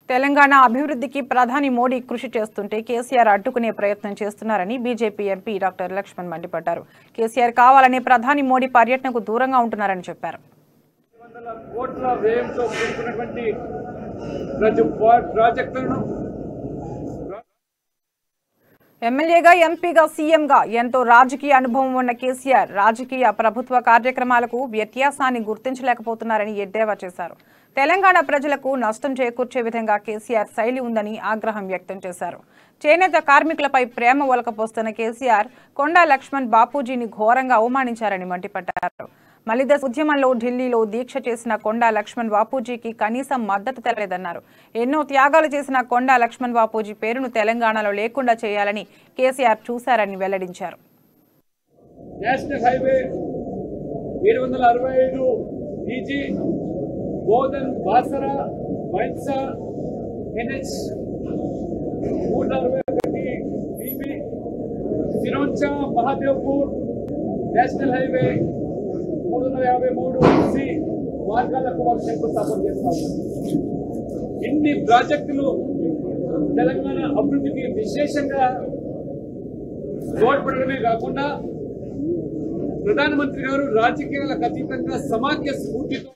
తెలంగాణ అభివృద్ధికి ప్రధాని మోడీ కృషి చేస్తుంటే కేసీఆర్ అడ్డుకునే ప్రయత్నం చేస్తున్నారని బీజేపీ ఎంపీ డాక్టర్ లక్ష్మణ్ మండిపడ్డారు. కేసీఆర్ కావాలనే ప్రధాని మోడీ పర్యటనకు దూరంగా ఉంటున్నారని చెప్పారు. ఎమ్మెల్యేగా, ఎంపీగా, సీఎంగా ఎంతో రాజకీయ అనుభవం ఉన్న కేసీఆర్ రాజకీయ ప్రభుత్వ కార్యక్రమాలకు వ్యత్యాసాన్ని గుర్తించలేకపోతున్నారని ఎద్దేవా చేశారు. తెలంగాణ ప్రజలకు నష్టం చేకూర్చే విధంగా కేసీఆర్ శైలి ఉందని ఆగ్రహం వ్యక్తం చేశారు. చేనేత కార్మికులపై ప్రేమ ఒలకపోస్తున్న కేసీఆర్ కొండా లక్ష్మణ్ బాపూజీని ఘోరంగా అవమానించారని మండిపడ్డారు. మలిదశ ఉద్యమంలో ఢిల్లీలో దీక్ష చేసిన కొండా లక్ష్మణ్ బాపూజీకి కనీసం మద్దతు తెలలేదన్నారు. ఎన్నో త్యాగాలు చేసిన కొండా లక్ష్మణ్ బాపూజీ పేరును తెలంగాణలో లేకుండా చేయాలని కేసీఆర్ చూశారని వెల్లడించారు. నేషనల్ హైవే 765 ఈజీ బోధన్ బాసరా వైన్సా NH 361 బీబీ సిరోంచా మహాదేవ్పూర్ నేషనల్ హైవే 353 మార్గాలకు వారు శంకుస్థాపన చేస్తా ఉన్నారు. ఇన్ని ప్రాజెక్టులు తెలంగాణ అభివృద్ధికి విశేషంగా తోడ్పడమే కాకుండా ప్రధానమంత్రి గారు రాజకీయాలకు అతీతంగా సమాఖ్య స్ఫూర్తితో